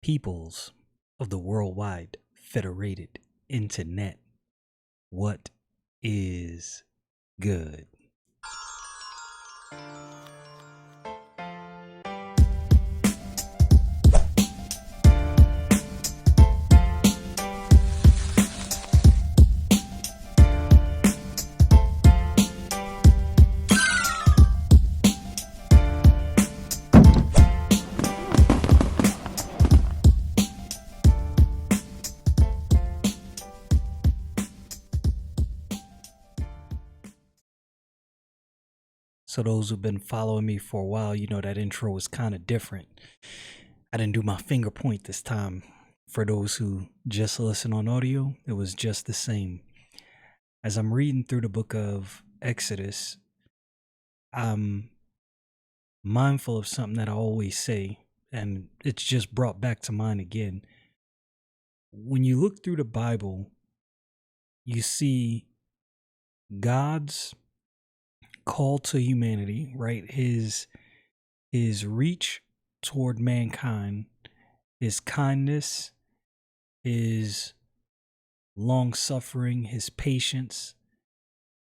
Peoples of the worldwide federated internet. What is good? So, those who've been following me for a while, you know that intro was kind of different. I didn't do my finger point this time. For those who just listen on audio, it was just the same. As I'm reading through the book of Exodus, I'm mindful of something that I always say, and it's just brought back to mind again. When you look through the Bible, you see God's call to humanity, right? His reach toward mankind, his kindness, his long suffering, his patience,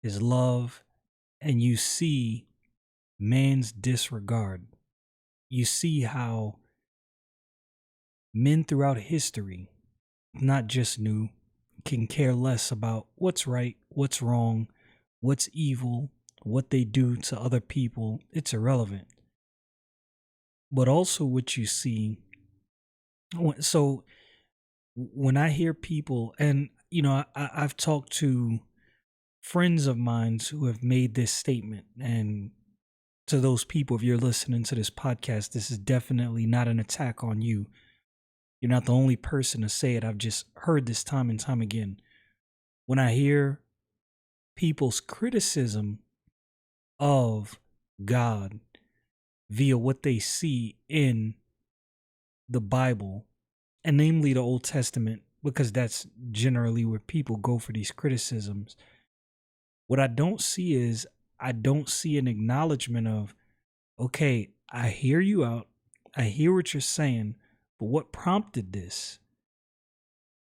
his love, and you see man's disregard. You see how men throughout history, not just new, can care less about what's right, what's wrong, what's evil, what they do to other people. It's irrelevant. But also what you see. So when I hear people, and I've talked to friends of mine who have made this statement, and to those people, if you're listening to this podcast, this is definitely not an attack on you. You're not the only person to say it. I've just heard this time and time again. When I hear people's criticism of God via what they see in the Bible, and namely the Old Testament, because that's generally where people go for these criticisms. What I don't see is I don't see an acknowledgement of, okay, I hear you out. I hear what you're saying, but what prompted this?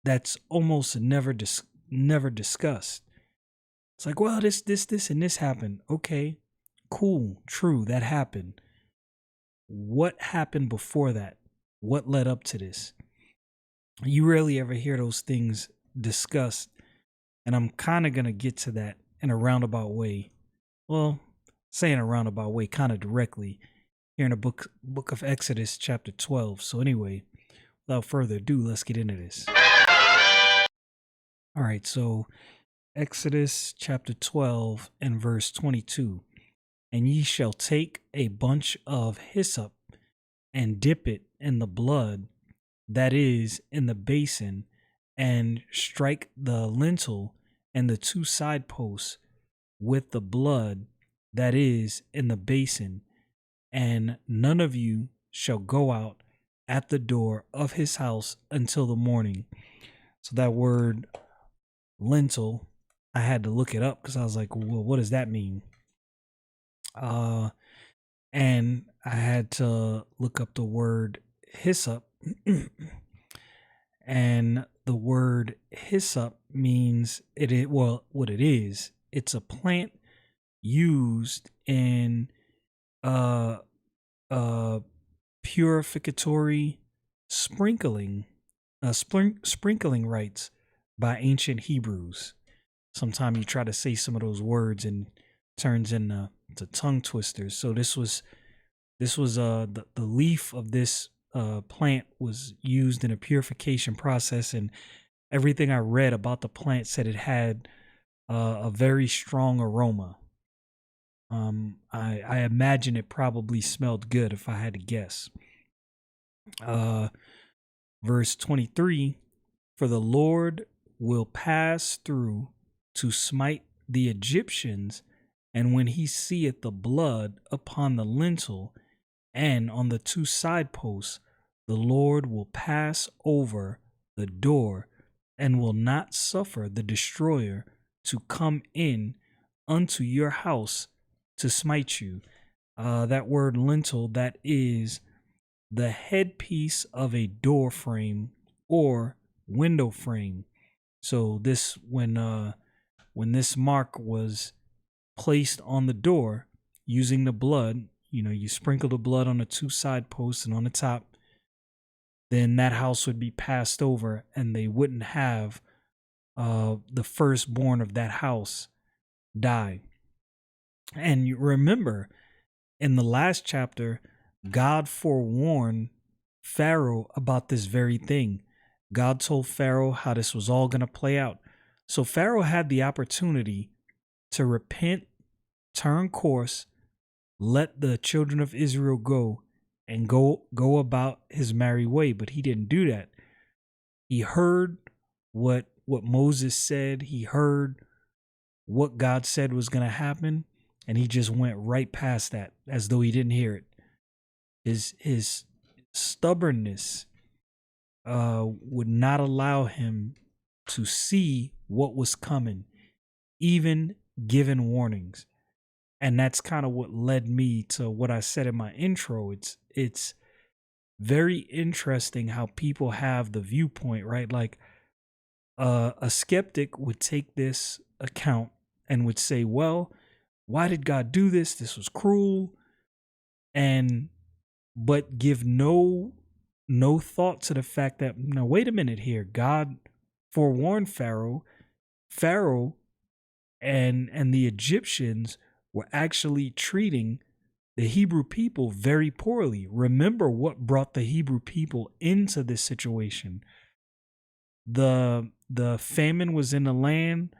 That's almost never discussed. It's like, well, this, and this happened. Okay, cool, true, that happened. What happened before that? What led up to this? You rarely ever hear those things discussed, and I'm kind of going to get to that in a roundabout way. Well, saying a roundabout way, kind of directly, here in the book of Exodus, chapter 12. So anyway, without further ado, let's get into this. All right, so Exodus chapter 12 and verse 22. And ye shall take a bunch of hyssop and dip it in the blood that is in the basin, and strike the lintel and the two side posts with the blood that is in the basin, and none of you shall go out at the door of his house until the morning. So that word lintel, I had to look it up because I was like, well, what does that mean? And I had to look up the word hyssop. And the word hyssop means what it is. It's a plant used in purificatory sprinkling rites by ancient Hebrews. Sometimes you try to say some of those words and turns into tongue twisters. So this was the leaf of this plant was used in a purification process, and everything I read about the plant said it had a very strong aroma. I imagine it probably smelled good if I had to guess. Verse 23, for the Lord will pass through to smite the Egyptians, and when he seeth the blood upon the lintel and on the two side posts, the Lord will pass over the door and will not suffer the destroyer to come in unto your house to smite you. That word lintel, that is the headpiece of a door frame or window frame. So this when this mark was placed on the door using the blood, you sprinkle the blood on the two side posts and on the top, then that house would be passed over and they wouldn't have the firstborn of that house die. And you remember in the last chapter, God forewarned Pharaoh about this very thing. God told Pharaoh how this was all going to play out. So Pharaoh had the opportunity to repent, turn course, let the children of Israel go, and go about his merry way, but he didn't do that. He heard what Moses said. He heard what God said was going to happen, and he just went right past that as though he didn't hear it. His stubbornness would not allow him to see what was coming, even given warnings. And that's kind of what led me to what I said in my intro. It's very interesting how people have the viewpoint, right? Like a skeptic would take this account and would say, well, why did God do this? This was cruel. But give no thought to the fact that, now wait a minute here, God forewarned Pharaoh and the Egyptians were actually treating the Hebrew people very poorly. Remember what brought the Hebrew people into this situation. The famine was in the land.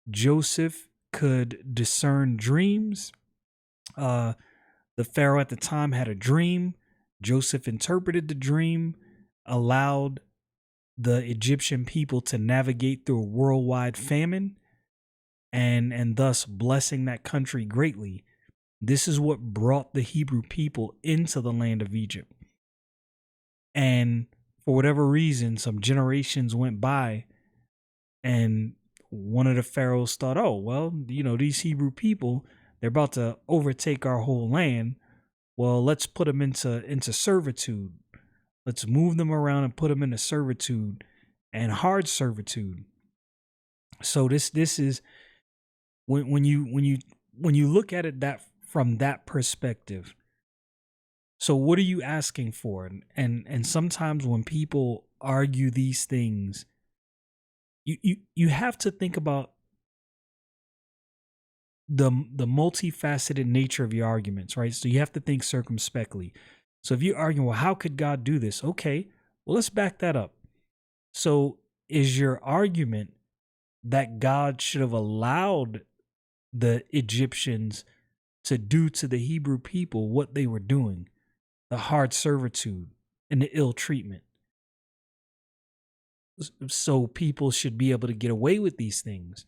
Joseph could discern dreams. The Pharaoh at the time had a dream. Joseph interpreted the dream, allowed the Egyptian people to navigate through a worldwide famine, and thus blessing that country greatly. This is what brought the Hebrew people into the land of Egypt. And for whatever reason, some generations went by, and one of the pharaohs thought, oh, well, these Hebrew people, they're about to overtake our whole land. Well, let's put them into servitude. Let's move them around and put them into servitude and hard servitude. So this is when you look at it that from that perspective. So what are you asking for? And sometimes when people argue these things, you have to think about the multifaceted nature of your arguments, right? So you have to think circumspectly. So if you're arguing, well, how could God do this? Okay, well, let's back that up. So is your argument that God should have allowed the Egyptians to do to the Hebrew people what they were doing, the hard servitude and the ill treatment, so people should be able to get away with these things?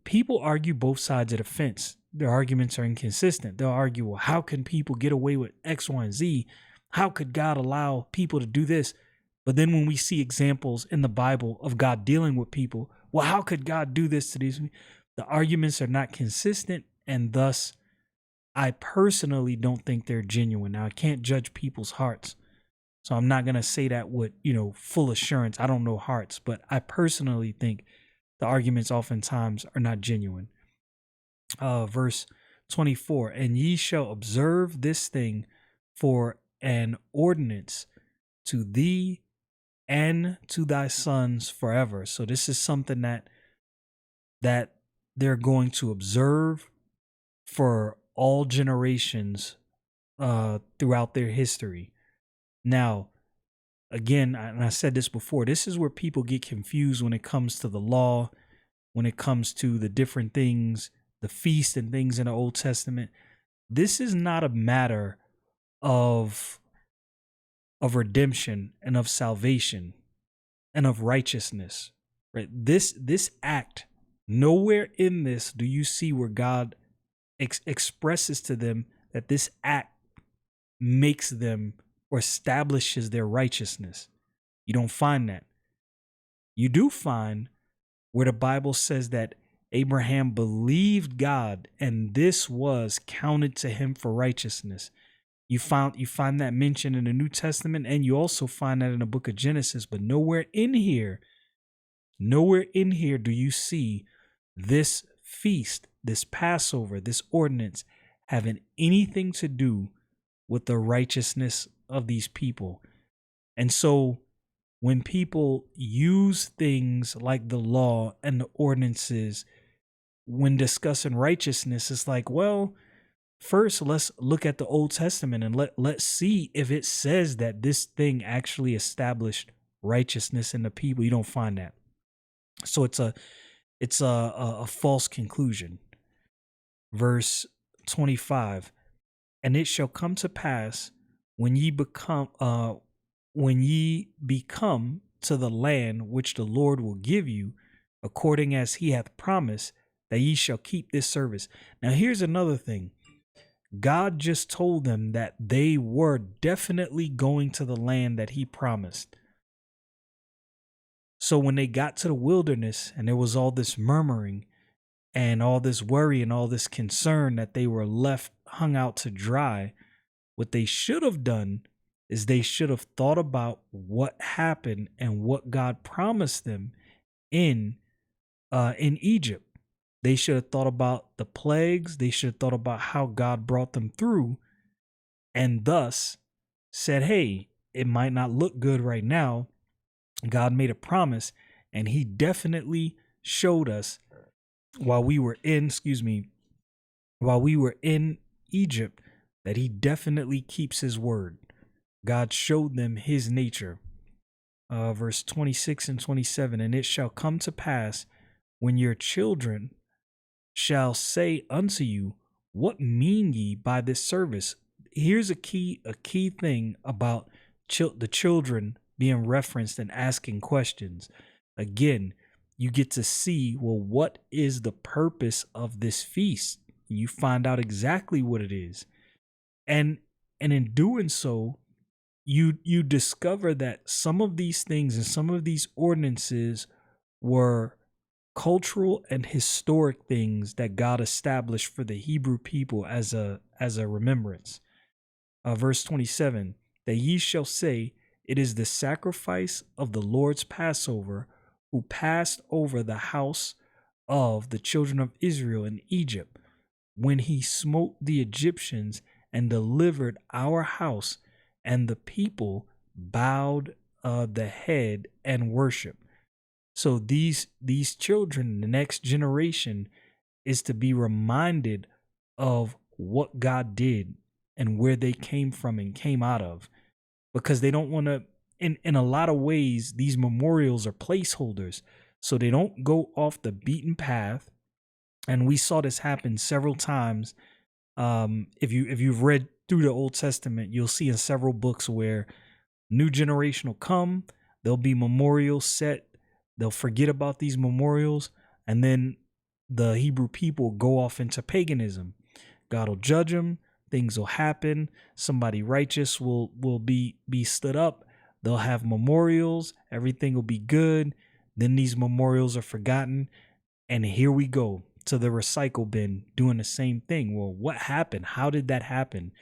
People argue both sides of the fence. Their arguments are inconsistent. They'll argue, well, how can people get away with X, Y, and Z? How could God allow people to do this? But then when we see examples in the Bible of God dealing with people, well, how could God do this to these? The arguments are not consistent, and thus I personally don't think they're genuine. Now, I can't judge people's hearts, so I'm not going to say that with, full assurance. I don't know hearts, but I personally think the arguments oftentimes are not genuine. Verse 24, and ye shall observe this thing for an ordinance to thee and to thy sons forever. So this is something that they're going to observe for all generations throughout their history. Now, again, and I said this before, this is where people get confused when it comes to the law, when it comes to the different things, the feast and things in the Old Testament. This is not a matter of redemption and of salvation and of righteousness, right? This act, nowhere in this do you see where God expresses to them that this act makes them or establishes their righteousness. You don't find that. You do find where the Bible says that Abraham believed God and this was counted to him for righteousness. You find that mentioned in the New Testament, and you also find that in the book of Genesis, but nowhere in here do you see this feast, this Passover, this ordinance having anything to do with the righteousness of these people. And so when people use things like the law and the ordinances when discussing righteousness, it's like, well, first let's look at the Old Testament and let's see if it says that this thing actually established righteousness in the people. You don't find that. So it's a false conclusion. Verse 25, and it shall come to pass when ye become to the land which the Lord will give you, according as he hath promised, that ye shall keep this service. Now here's another thing. God just told them that they were definitely going to the land that he promised. So when they got to the wilderness and there was all this murmuring and all this worry and all this concern that they were left hung out to dry, what they should have done is they should have thought about what happened and what God promised them in Egypt. They should have thought about the plagues. They should have thought about how God brought them through, and thus said, hey, it might not look good right now. God made a promise, and he definitely showed us while we were in Egypt that he definitely keeps his word. God showed them his nature. Verse 26 and 27, and it shall come to pass when your children shall say unto you, what mean ye by this service? Here's a key thing about the children being referenced and asking questions. Again, you get to see, well, what is the purpose of this feast? You find out exactly what it is. And in doing so, you discover that some of these things and some of these ordinances were cultural and historic things that God established for the Hebrew people as a remembrance. Verse 27, that ye shall say, it is the sacrifice of the Lord's Passover, who passed over the house of the children of Israel in Egypt, when he smote the Egyptians and delivered our house, and the people bowed the head and worship. So these children, the next generation, is to be reminded of what God did and where they came from and came out of, because they don't want to. In a lot of ways, these memorials are placeholders, so they don't go off the beaten path. And we saw this happen several times. If you've read through the Old Testament, you'll see in several books where new generation will come, there'll be memorials set, they'll forget about these memorials, and then the Hebrew people go off into paganism. God will judge them, things will happen, somebody righteous will be stood up, they'll have memorials, everything will be good, then these memorials are forgotten, and here we go to the recycle bin doing the same thing. Well, what happened? How did that happen?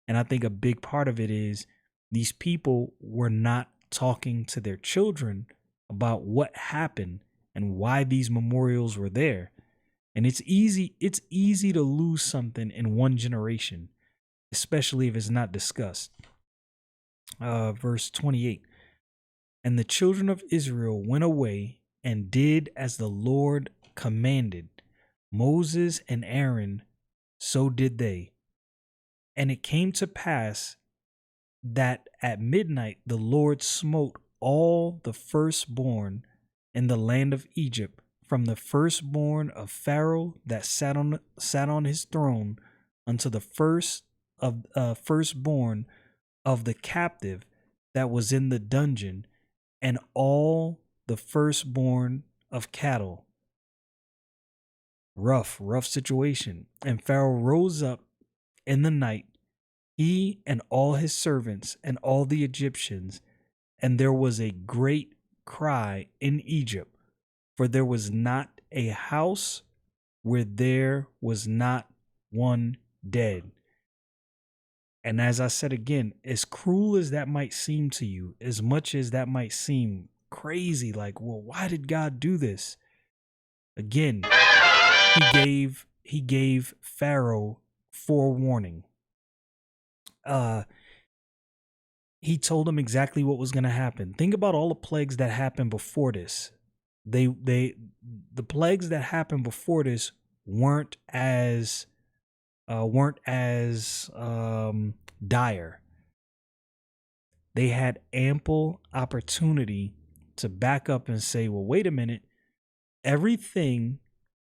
And I think a big part of it is these people were not talking to their children about what happened and why these memorials were there. And it's easy to lose something in one generation, especially if it's not discussed. Verse 28, and the children of Israel went away and did as the Lord commanded Moses and Aaron, so did they. And it came to pass that at midnight the Lord smote all the firstborn in the land of Egypt, from the firstborn of Pharaoh that sat on his throne, unto the firstborn of the captive that was in the dungeon, and all the firstborn of cattle. Rough situation. And Pharaoh rose up in the night, he and all his servants and all the Egyptians, and there was a great cry in Egypt, for there was not a house where there was not one dead. And as I said again, as cruel as that might seem to you, as much as that might seem crazy, like, well, why did God do this? Again, he gave Pharaoh forewarning. Uh he told him exactly what was going to happen. Think about all the plagues that happened before this. They the plagues that happened before this weren't as dire. They had ample opportunity to back up and say, well, wait a minute, everything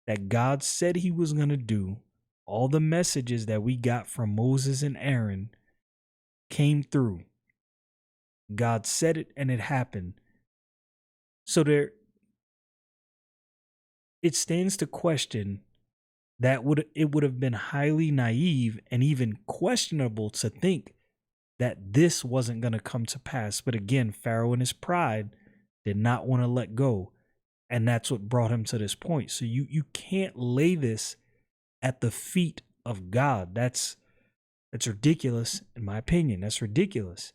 that God said he was going to do, all the messages that we got from Moses and Aaron came through. God said it and it happened. So it stands to question that it would have been highly naive and even questionable to think that this wasn't going to come to pass. But again, Pharaoh in his pride did not want to let go. And that's what brought him to this point. So you can't lay this at the feet of God. That's ridiculous, in my opinion. That's ridiculous.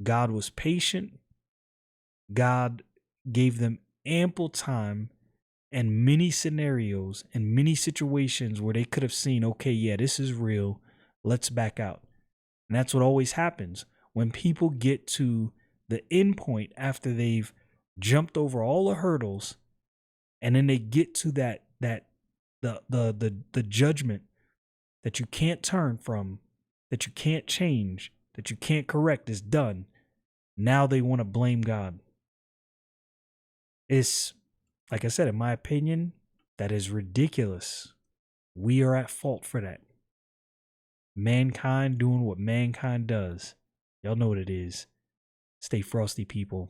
God was patient. God gave them ample time and many scenarios and many situations where they could have seen, okay, yeah, this is real. Let's back out. And that's what always happens when people get to the end point after they've jumped over all the hurdles, and then they get to the judgment that you can't turn from, that you can't change, that you can't correct is done. Now they want to blame God. It's, like I said, in my opinion, that is ridiculous. We are at fault for that. Mankind doing what mankind does. Y'all know what it is. Stay frosty, people.